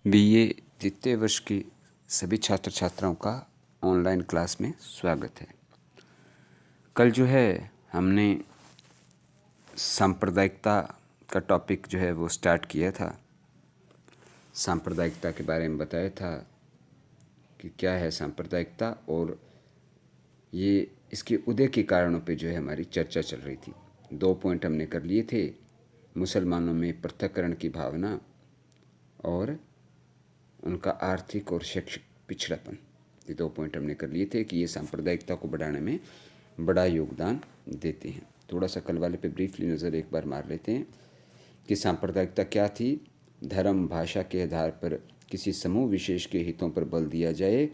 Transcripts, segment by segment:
BA द्वितीय वर्ष की सभी छात्र छात्राओं का ऑनलाइन क्लास में स्वागत है। कल जो है हमने सांप्रदायिकता का टॉपिक जो है वो स्टार्ट किया था। सांप्रदायिकता के बारे में बताया था कि क्या है सांप्रदायिकता और ये इसके उदय के कारणों पे जो है हमारी चर्चा चल रही थी। 2 पॉइंट हमने कर लिए थे, मुसलमानों में पृथक्करण की भावना और उनका आर्थिक और शैक्षिक पिछड़ापन। ये 2 पॉइंट हमने कर लिए थे कि ये सांप्रदायिकता को बढ़ाने में बड़ा योगदान देते हैं। थोड़ा सा कल वाले पे ब्रीफली नज़र एक बार मार लेते हैं कि सांप्रदायिकता क्या थी। धर्म भाषा के आधार पर किसी समूह विशेष के हितों पर बल दिया जाए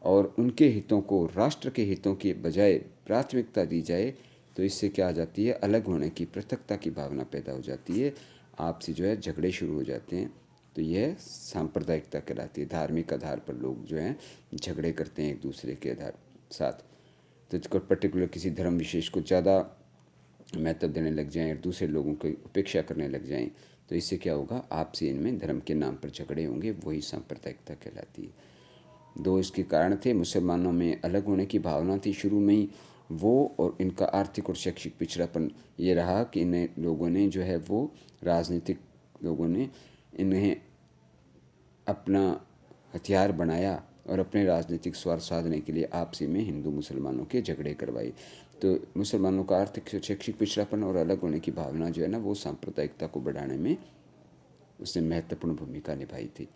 और उनके हितों को राष्ट्र के हितों के बजाय प्राथमिकता दी जाए तो इससे क्या आ जाती है, अलग होने की, पृथकता की भावना पैदा हो जाती है। आपसी जो है झगड़े शुरू हो जाते हैं। तो यह सांप्रदायिकता कहलाती है। धार्मिक आधार पर लोग जो हैं झगड़े करते हैं एक दूसरे के आधार साथ। तो पर्टिकुलर किसी धर्म विशेष को ज़्यादा महत्व देने लग जाएं और दूसरे लोगों की उपेक्षा करने लग जाएं तो इससे क्या होगा, आपसी इनमें धर्म के नाम पर झगड़े होंगे। वही सांप्रदायिकता कहलाती है। 2 इसके कारण थे। मुसलमानों में अलग होने की भावना थी शुरू में ही वो, और इनका आर्थिक और शैक्षिक पिछड़ापन ये रहा कि इन लोगों ने जो है वो राजनीतिक लोगों ने इन्हें अपना हथियार बनाया और अपने राजनीतिक स्वार्थ साधने के लिए आपसी में हिंदू मुसलमानों के झगड़े करवाए। तो मुसलमानों का आर्थिक शैक्षिक पिछड़ापन और अलग होने की भावना जो है ना, वो सांप्रदायिकता को बढ़ाने में उसने महत्वपूर्ण भूमिका निभाई थी।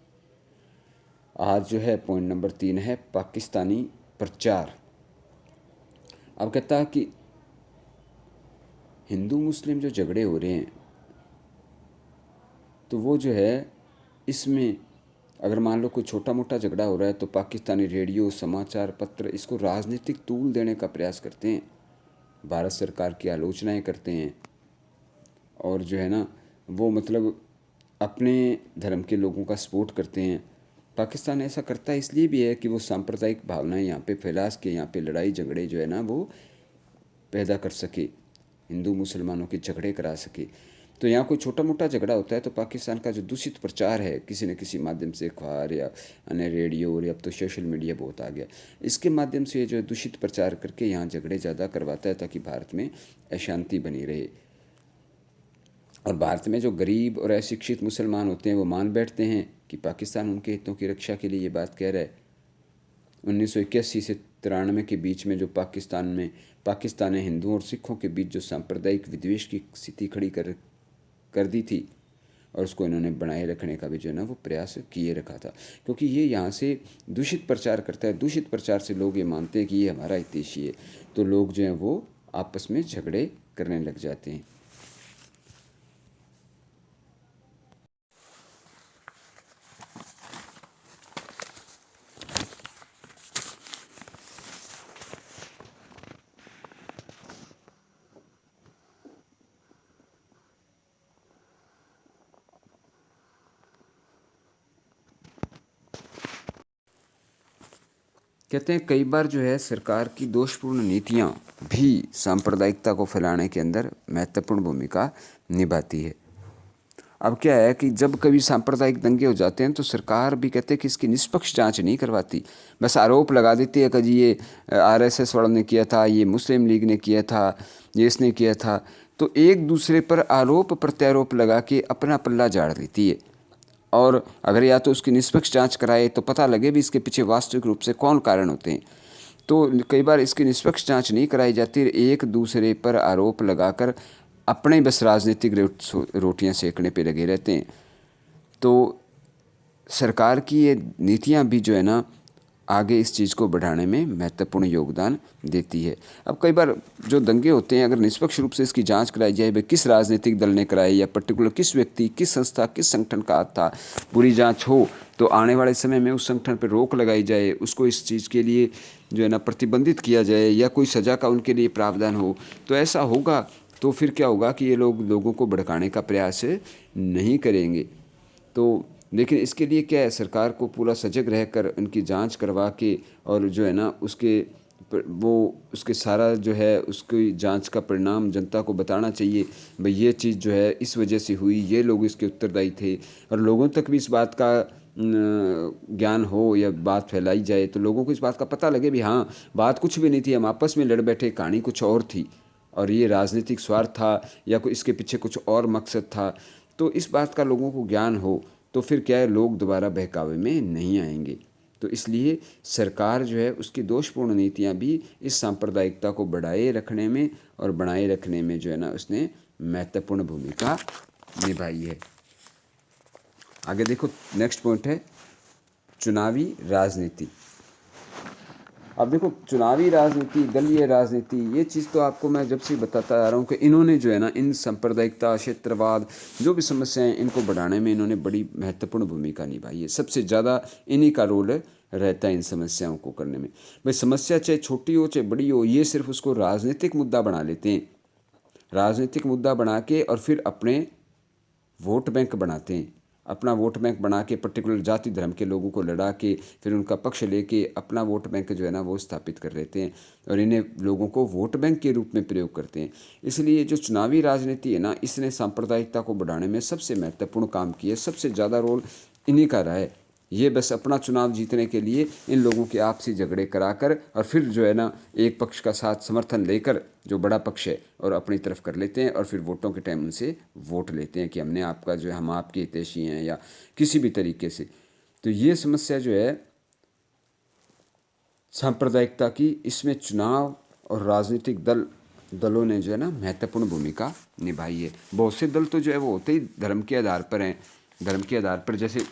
आज जो है पॉइंट नंबर 3 है पाकिस्तानी प्रचार। अब कहता है कि हिंदू मुस्लिम जो झगड़े हो रहे हैं तो वो जो है इसमें अगर मान लो कोई छोटा मोटा झगड़ा हो रहा है तो पाकिस्तानी रेडियो समाचार पत्र इसको राजनीतिक तूल देने का प्रयास करते हैं, भारत सरकार की आलोचनाएं करते हैं और जो है ना वो मतलब अपने धर्म के लोगों का सपोर्ट करते हैं। पाकिस्तान ऐसा करता है इसलिए भी है कि वो सांप्रदायिक भावनाएं यहाँ पे फैला के यहाँ पे लड़ाई झगड़े जो है ना वो पैदा कर सके, हिंदू मुसलमानों के झगड़े करा सके। तो यहाँ कोई छोटा मोटा झगड़ा होता है तो पाकिस्तान का जो दूषित प्रचार है किसी न किसी माध्यम से, अखबार या अन्य रेडियो और अब तो सोशल मीडिया बहुत आ गया, इसके माध्यम से जो दूषित प्रचार करके यहाँ झगड़े ज़्यादा करवाता है ताकि भारत में अशांति बनी रहे। और भारत में जो गरीब और अशिक्षित मुसलमान होते हैं वो मान बैठते हैं कि पाकिस्तान उनके हितों की रक्षा के लिए ये बात कह रहा है। 1981 से 93 के बीच में जो पाकिस्तान ने हिंदुओं और सिखों के बीच जो सांप्रदायिक विद्वेष की स्थिति खड़ी कर दी थी और उसको इन्होंने बनाए रखने का भी जो है ना वो प्रयास किए रखा था, क्योंकि ये यहाँ से दूषित प्रचार करता है। दूषित प्रचार से लोग ये मानते हैं कि ये हमारा हितैषी है, तो लोग जो हैं वो आपस में झगड़े करने लग जाते हैं। कहते हैं कई बार जो है सरकार की दोषपूर्ण नीतियाँ भी सांप्रदायिकता को फैलाने के अंदर महत्वपूर्ण भूमिका निभाती है। अब क्या है कि जब कभी सांप्रदायिक दंगे हो जाते हैं तो सरकार भी कहते हैं कि इसकी निष्पक्ष जांच नहीं करवाती, बस आरोप लगा देती है कि जी ये आरएसएस वालों ने किया था, ये मुस्लिम लीग ने किया था, ये इसने किया था। तो एक दूसरे पर आरोप प्रत्यारोप लगा के अपना पल्ला झाड़ देती है। और अगर या तो उसकी निष्पक्ष जांच कराए तो पता लगे भी इसके पीछे वास्तविक रूप से कौन कारण होते हैं। तो कई बार इसकी निष्पक्ष जांच नहीं कराई जाती, एक दूसरे पर आरोप लगाकर अपने बस राजनीतिक रोटियां सेकने पे लगे रहते हैं। तो सरकार की ये नीतियां भी जो है ना आगे इस चीज़ को बढ़ाने में महत्वपूर्ण योगदान देती है। अब कई बार जो दंगे होते हैं अगर निष्पक्ष रूप से इसकी जांच कराई जाए, भाई किस राजनीतिक दल ने कराई या पर्टिकुलर किस व्यक्ति, किस संस्था, किस संगठन का हाथ था, पूरी जांच हो तो आने वाले समय में उस संगठन पर रोक लगाई जाए, उसको इस चीज़ के लिए जो है ना प्रतिबंधित किया जाए या कोई सज़ा का उनके लिए प्रावधान हो, तो ऐसा होगा तो फिर क्या होगा कि ये लोगों को भड़काने का प्रयास नहीं करेंगे। तो लेकिन इसके लिए क्या है, सरकार को पूरा सजग रहकर उनकी जांच करवा के और जो है ना उसके सारा जो है उसकी जांच का परिणाम जनता को बताना चाहिए। भाई ये चीज़ जो है इस वजह से हुई, ये लोग इसके उत्तरदायी थे, और लोगों तक भी इस बात का ज्ञान हो या बात फैलाई जाए तो लोगों को इस बात का पता लगे भी हाँ, बात कुछ भी नहीं थी, हम आपस में लड़ बैठे, कहानी कुछ और थी और ये राजनीतिक स्वार्थ था या कोई इसके पीछे कुछ और मकसद था। तो इस बात का लोगों को ज्ञान हो तो फिर क्या है, लोग दोबारा बहकावे में नहीं आएंगे। तो इसलिए सरकार जो है उसकी दोषपूर्ण नीतियाँ भी इस सांप्रदायिकता को बढ़ाए रखने में और बनाए रखने में जो है ना उसने महत्वपूर्ण भूमिका निभाई है। आगे देखो, नेक्स्ट पॉइंट है चुनावी राजनीति। अब देखो, चुनावी राजनीति, दलीय राजनीति, ये चीज़ तो आपको मैं जब से बताता आ रहा हूँ कि इन्होंने जो है ना इन सांप्रदायिकता, क्षेत्रवाद, जो भी समस्याएं इनको बढ़ाने में इन्होंने बड़ी महत्वपूर्ण भूमिका निभाई है। सबसे ज़्यादा इन्हीं का रोल रहता है इन समस्याओं को करने में। भाई समस्या चाहे छोटी हो चाहे बड़ी हो, ये सिर्फ उसको राजनीतिक मुद्दा बना लेते हैं, राजनीतिक मुद्दा बना के और फिर अपने वोट बैंक बनाते हैं, अपना वोट बैंक बना के पर्टिकुलर जाति धर्म के लोगों को लड़ा के फिर उनका पक्ष लेके अपना वोट बैंक जो है ना वो स्थापित कर लेते हैं और इन्हें लोगों को वोट बैंक के रूप में प्रयोग करते हैं। इसलिए जो चुनावी राजनीति है ना, इसने सांप्रदायिकता को बढ़ाने में सबसे महत्वपूर्ण काम किया, सबसे ज़्यादा रोल इन्हीं का रहा है। ये बस अपना चुनाव जीतने के लिए इन लोगों के आपसी झगड़े कराकर और फिर जो है ना एक पक्ष का साथ समर्थन लेकर जो बड़ा पक्ष है और अपनी तरफ कर लेते हैं और फिर वोटों के टाइम उनसे वोट लेते हैं कि हमने आपका जो है, हम आपके हितैषी हैं या किसी भी तरीके से। तो ये समस्या जो है सांप्रदायिकता की, इसमें चुनाव और राजनीतिक दलों ने जो है ना महत्वपूर्ण भूमिका निभाई है। बहुत से दल तो जो है वो होते ही धर्म के आधार पर हैं, धर्म के आधार पर, जैसे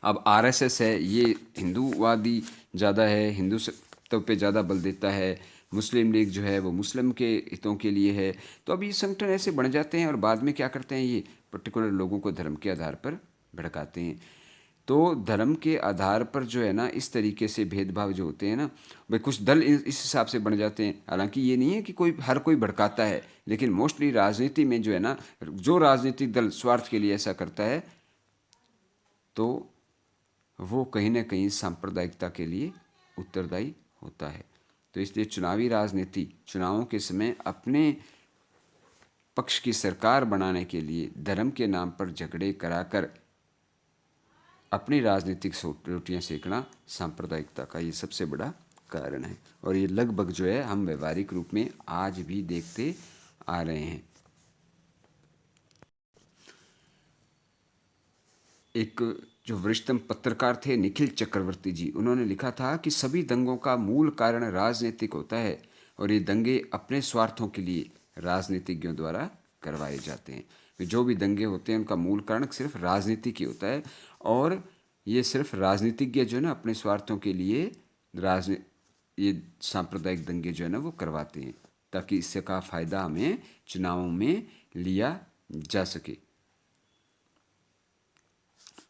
अब आरएसएस है, ये हिंदूवादी ज़्यादा है, हिंदुत्व पे ज़्यादा बल देता है। मुस्लिम लीग जो है वो मुस्लिम के हितों के लिए है। तो अब ये संगठन ऐसे बन जाते हैं और बाद में क्या करते हैं, ये पर्टिकुलर लोगों को धर्म के आधार पर भड़काते हैं। तो धर्म के आधार पर जो है ना इस तरीके से भेदभाव जो होते हैं ना, भाई कुछ दल इस हिसाब से बन जाते हैं। हालांकि ये नहीं है कि हर कोई भड़काता है, लेकिन मोस्टली राजनीति में जो है ना, जो राजनीतिक दल स्वार्थ के लिए ऐसा करता है तो वो कहीं ना कहीं सांप्रदायिकता के लिए उत्तरदायी होता है। तो इसलिए चुनावी राजनीति चुनावों के समय अपने पक्ष की सरकार बनाने के लिए धर्म के नाम पर झगड़े कराकर अपनी राजनीतिक रोटियां सेकना सांप्रदायिकता का ये सबसे बड़ा कारण है। और ये लगभग जो है हम व्यवहारिक रूप में आज भी देखते आ रहे हैं। एक जो वरिष्ठतम पत्रकार थे निखिल चक्रवर्ती जी, उन्होंने लिखा था कि सभी दंगों का मूल कारण राजनीतिक होता है और ये दंगे अपने स्वार्थों के लिए राजनीतिज्ञों द्वारा करवाए जाते हैं। जो भी दंगे होते हैं उनका मूल कारण सिर्फ राजनीति की होता है और ये सिर्फ राजनीतिज्ञ जो है ना अपने स्वार्थों के लिए ये सांप्रदायिक दंगे जो है ना वो करवाते हैं ताकि इससे का फ़ायदा हमें चुनावों में लिया जा सके।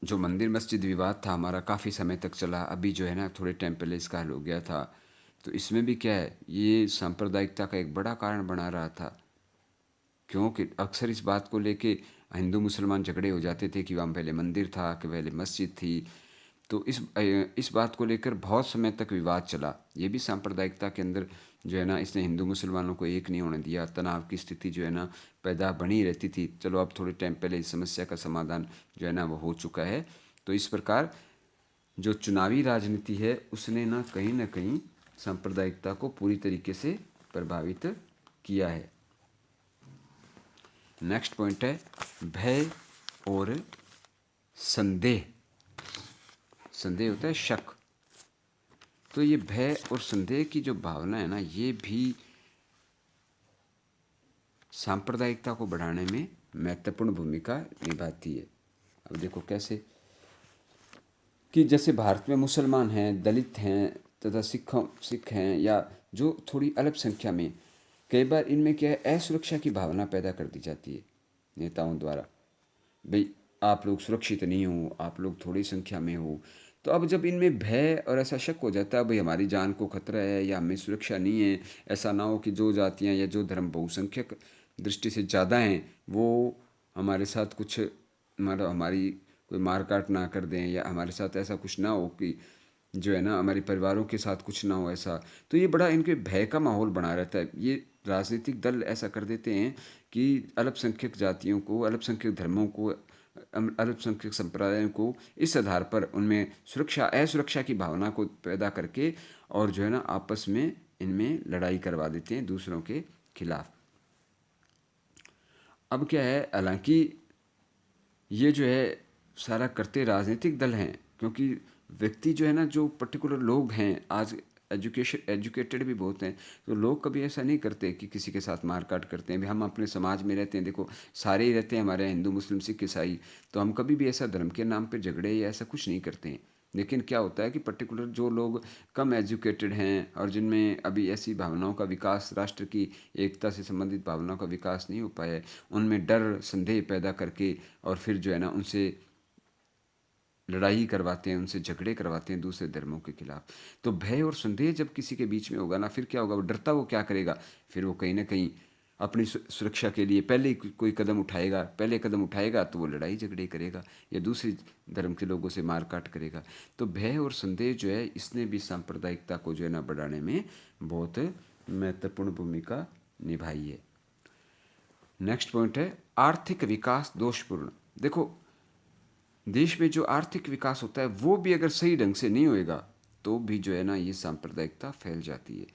जो मंदिर मस्जिद विवाद था हमारा काफ़ी समय तक चला, अभी जो है ना थोड़े टाइम पहले इसका हल हो गया था। तो इसमें भी क्या है, ये सांप्रदायिकता का एक बड़ा कारण बना रहा था, क्योंकि अक्सर इस बात को लेके हिंदू मुसलमान झगड़े हो जाते थे कि वहाँ पहले मंदिर था कि पहले मस्जिद थी। तो इस बात को लेकर बहुत समय तक विवाद चला। ये भी सांप्रदायिकता के अंदर जो है ना इसने हिंदू मुसलमानों को एक नहीं होने दिया, तनाव की स्थिति जो है ना पैदा बनी रहती थी। चलो अब थोड़े टाइम पहले इस समस्या का समाधान जो है ना वो हो चुका है। तो इस प्रकार जो चुनावी राजनीति है उसने ना कहीं सांप्रदायिकता को पूरी तरीके से प्रभावित किया है। नेक्स्ट पॉइंट है भय और संदेह। संदेह होता है शक। तो ये भय और संदेह की जो भावना है ना, ये भी सांप्रदायिकता को बढ़ाने में महत्वपूर्ण भूमिका निभाती है। अब देखो कैसे, कि जैसे भारत में मुसलमान हैं, दलित हैं तथा सिख हैं या जो थोड़ी अल्पसंख्या में, कई बार इनमें क्या है असुरक्षा की भावना पैदा कर दी जाती है नेताओं द्वारा। भाई आप लोग सुरक्षित नहीं हो, आप लोग थोड़ी संख्या में हो। तो अब जब इनमें भय और ऐसा शक हो जाता है भाई हमारी जान को खतरा है या हमें सुरक्षा नहीं है, ऐसा ना हो कि जो जातियां या जो धर्म बहुसंख्यक दृष्टि से ज़्यादा हैं वो हमारे साथ कुछ मतलब हमारी कोई मार काट ना कर दें या हमारे साथ ऐसा कुछ ना हो कि जो है ना हमारे परिवारों के साथ कुछ ना हो ऐसा। तो ये बड़ा इनके भय का माहौल बना रहता है। ये राजनीतिक दल ऐसा कर देते हैं कि अल्पसंख्यक जातियों को, अल्पसंख्यक धर्मों को अल्पसंख्यक संप्रदायों को इस आधार पर उनमें सुरक्षा असुरक्षा की भावना को पैदा करके और जो है ना आपस में इनमें लड़ाई करवा देते हैं दूसरों के खिलाफ। अब क्या है, हालांकि ये जो है सारा करते राजनीतिक दल हैं, क्योंकि व्यक्ति जो है ना, जो पर्टिकुलर लोग हैं आज एजुकेटेड भी बहुत हैं, तो लोग कभी ऐसा नहीं करते कि किसी के साथ मारकाट करते हैं। भी हम अपने समाज में रहते हैं, देखो सारे ही रहते हैं हमारे, हिंदू मुस्लिम सिख ईसाई, तो हम कभी भी ऐसा धर्म के नाम पे झगड़े या ऐसा कुछ नहीं करते हैं। लेकिन क्या होता है कि पर्टिकुलर जो लोग कम एजुकेटेड हैं और जिनमें अभी ऐसी भावनाओं का विकास, राष्ट्र की एकता से संबंधित भावनाओं का विकास नहीं हो पाया है, उनमें डर संदेह पैदा करके और फिर जो है ना उनसे लड़ाई करवाते हैं, उनसे झगड़े करवाते हैं दूसरे धर्मों के खिलाफ। तो भय और संदेह जब किसी के बीच में होगा ना, फिर क्या होगा, वो डरता, वो क्या करेगा, फिर वो कहीं ना कहीं अपनी सुरक्षा के लिए पहले ही कोई कदम उठाएगा, पहले कदम उठाएगा तो वो लड़ाई झगड़े करेगा या दूसरे धर्म के लोगों से मारकाट करेगा। तो भय और संदेह जो है, इसने भी सांप्रदायिकता को जो है ना बढ़ाने में बहुत महत्वपूर्ण भूमिका निभाई है। नेक्स्ट पॉइंट है आर्थिक विकास दोषपूर्ण। देखो देश में जो आर्थिक विकास होता है वो भी अगर सही ढंग से नहीं होएगा तो भी जो है ना ये सांप्रदायिकता फैल जाती है।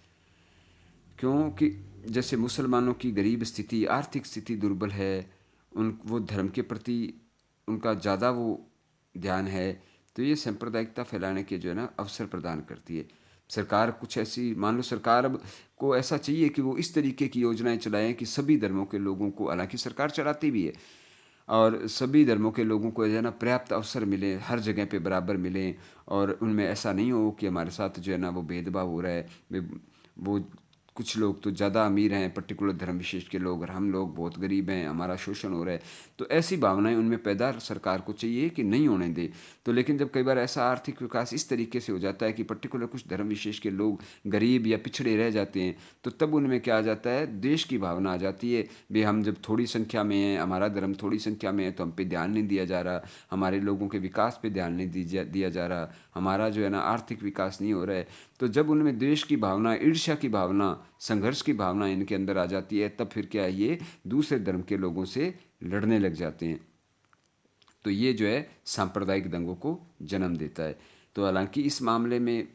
क्योंकि जैसे मुसलमानों की गरीब स्थिति, आर्थिक स्थिति दुर्बल है, उन वो धर्म के प्रति उनका ज़्यादा वो ध्यान है, तो ये सांप्रदायिकता फैलाने के जो है ना अवसर प्रदान करती है। सरकार कुछ ऐसी, मान लो सरकार अब को ऐसा चाहिए कि वो इस तरीके की योजनाएं चलाएं कि सभी धर्मों के लोगों को, हालांकि सरकार चलाती भी है, और सभी धर्मों के लोगों को जो है ना पर्याप्त अवसर मिले, हर जगह पे बराबर मिलें, और उनमें ऐसा नहीं हो कि हमारे साथ जो है ना वो भेदभाव हो रहा है, वो कुछ लोग तो ज़्यादा अमीर हैं पर्टिकुलर धर्म विशेष के लोग, और हम लोग बहुत गरीब हैं, हमारा शोषण हो रहा है। तो ऐसी भावनाएं उनमें पैदा सरकार को चाहिए कि नहीं होने दे। तो लेकिन जब कई बार ऐसा आर्थिक विकास इस तरीके से हो जाता है कि पर्टिकुलर कुछ धर्म विशेष के लोग गरीब या पिछड़े रह जाते हैं, तो तब उनमें क्या आ जाता है, देश की भावना आ जाती है। भाई हम जब थोड़ी संख्या में हैं, हमारा धर्म थोड़ी संख्या में है, तो हम पे ध्यान नहीं दिया जा रहा, हमारे लोगों के विकास पे ध्यान नहीं दिया जा रहा, हमारा जो है ना आर्थिक विकास नहीं हो रहा है। तो जब उनमें द्वेष की भावना, ईर्ष्या की भावना, संघर्ष की भावना इनके अंदर आ जाती है, तब फिर क्या है, ये दूसरे धर्म के लोगों से लड़ने लग जाते हैं। तो ये जो है सांप्रदायिक दंगों को जन्म देता है। तो हालांकि इस मामले में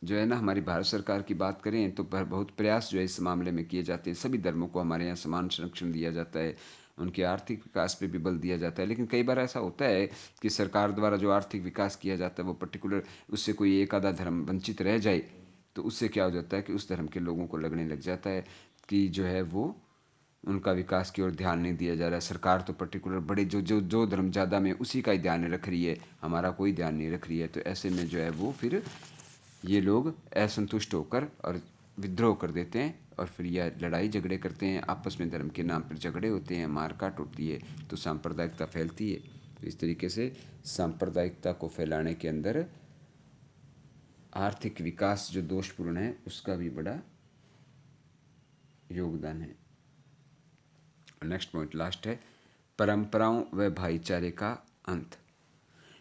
जो है ना हमारी भारत सरकार की बात करें तो बहुत प्रयास जो है इस मामले में किए जाते हैं। सभी धर्मों को हमारे यहाँ समान संरक्षण दिया जाता है, उनके आर्थिक विकास पे भी बल दिया जाता है। लेकिन कई बार ऐसा होता है कि सरकार द्वारा जो आर्थिक विकास किया जाता है वो पर्टिकुलर, उससे कोई एक आधा धर्म वंचित रह जाए, तो उससे क्या हो जाता है कि उस धर्म के लोगों को लगने लग जाता है कि जो है वो उनका विकास की ओर ध्यान नहीं दिया जा रहा है। सरकार तो पर्टिकुलर बड़े जो धर्म ज़्यादा में उसी का ही ध्यान रख रही है, हमारा कोई ध्यान नहीं रख रही है। तो ऐसे में जो है वो फिर ये लोग असंतुष्ट होकर और विद्रोह कर देते हैं, और फिर यह लड़ाई झगड़े करते हैं, आपस में धर्म के नाम पर झगड़े होते हैं, मारकाट होती है, तो सांप्रदायिकता फैलती है। तो इस तरीके से सांप्रदायिकता को फैलाने के अंदर आर्थिक विकास जो दोषपूर्ण है उसका भी बड़ा योगदान है। नेक्स्ट पॉइंट लास्ट है परंपराओं व भाईचारे का अंत।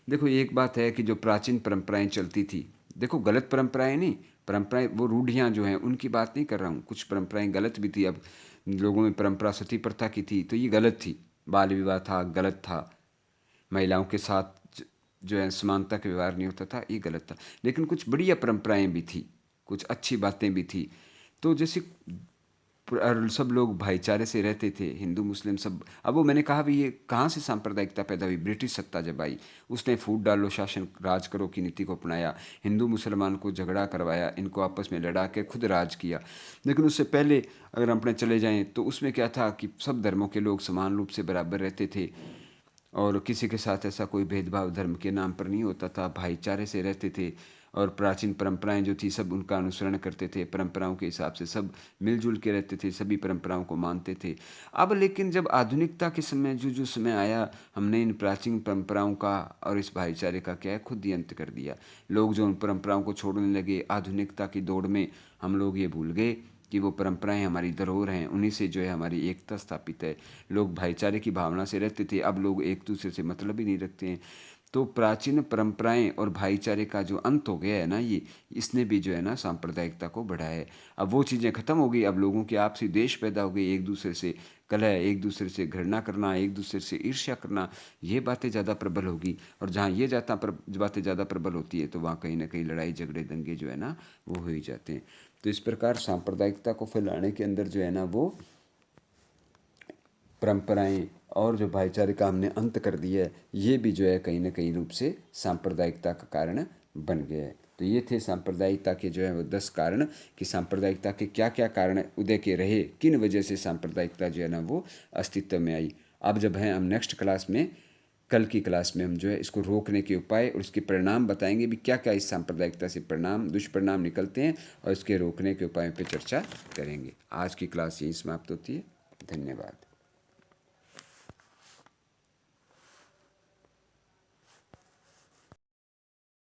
देखो एक बात है कि जो प्राचीन परंपराएं चलती थी, देखो गलत परंपराएं नहीं, परंपराएं वो रूढ़ियाँ जो हैं उनकी बात नहीं कर रहा हूँ, कुछ परंपराएं गलत भी थी। अब लोगों में परंपरा सती प्रथा की थी तो ये गलत थी, बाल विवाह था, गलत था, महिलाओं के साथ जो है समानता का व्यवहार नहीं होता था, ये गलत था। लेकिन कुछ बढ़िया परंपराएं भी थी, कुछ अच्छी बातें भी थी। तो जैसे और सब लोग भाईचारे से रहते थे, हिंदू मुस्लिम सब। अब वो मैंने कहा भी ये कहाँ से सांप्रदायिकता पैदा हुई, ब्रिटिश सत्ता जब आई उसने फूट डालो शासन राज करो की नीति को अपनाया, हिंदू मुसलमान को झगड़ा करवाया, इनको आपस में लड़ा के खुद राज किया। लेकिन उससे पहले अगर हम अपने चले जाएँ तो उसमें क्या था कि सब धर्मों के लोग समान रूप से बराबर रहते थे, और किसी के साथ ऐसा कोई भेदभाव धर्म के नाम पर नहीं होता था, भाईचारे से रहते थे। और प्राचीन परंपराएं जो थी सब उनका अनुसरण करते थे, परंपराओं के हिसाब से सब मिलजुल के रहते थे, सभी परंपराओं को मानते थे। अब लेकिन जब आधुनिकता के समय जो समय आया, हमने इन प्राचीन परंपराओं का और इस भाईचारे का क्या है खुद ही अंत कर दिया। लोग जो उन परंपराओं को छोड़ने लगे, आधुनिकता की दौड़ में हम लोग ये भूल गए कि वो परंपराएं हमारी धरोहर हैं, उन्हीं से जो है हमारी एकता स्थापित है। लोग भाईचारे की भावना से रहते थे, अब लोग एक दूसरे से मतलब ही नहीं रखते हैं। तो प्राचीन परंपराएं और भाईचारे का जो अंत हो गया है ना, ये इसने भी जो है ना सांप्रदायिकता को बढ़ाया है। अब वो चीज़ें खत्म हो गई, अब लोगों के आपसी द्वेष पैदा हो गई, एक दूसरे से कलह, एक दूसरे से घृणा करना, एक दूसरे से ईर्ष्या करना, ये बातें ज़्यादा प्रबल होगी। और जहाँ ये बातें ज़्यादा प्रबल होती है तो वहाँ कहीं ना कहीं लड़ाई झगड़े दंगे जो है ना वो हो ही जाते हैं। तो इस प्रकार सांप्रदायिकता को फैलाने के अंदर जो है ना वो परंपराएं और जो भाईचारे का हमने अंत कर दिया है, ये भी जो है कहीं ना कहीं रूप से सांप्रदायिकता का कारण बन गया है। तो ये थे सांप्रदायिकता के जो है वो 10 कारण कि सांप्रदायिकता के क्या क्या कारण उदय के रहे, किन वजह से सांप्रदायिकता जो है ना वो अस्तित्व में आई। अब जब है हम नेक्स्ट क्लास में, कल की क्लास में हम जो है इसको रोकने के उपाय और उसके परिणाम बताएंगे भी क्या क्या इस सांप्रदायिकता से परिणाम दुष्परिणाम निकलते हैं, और इसके रोकने के उपायों पर चर्चा करेंगे। आज की क्लास यही समाप्त होती है। धन्यवाद।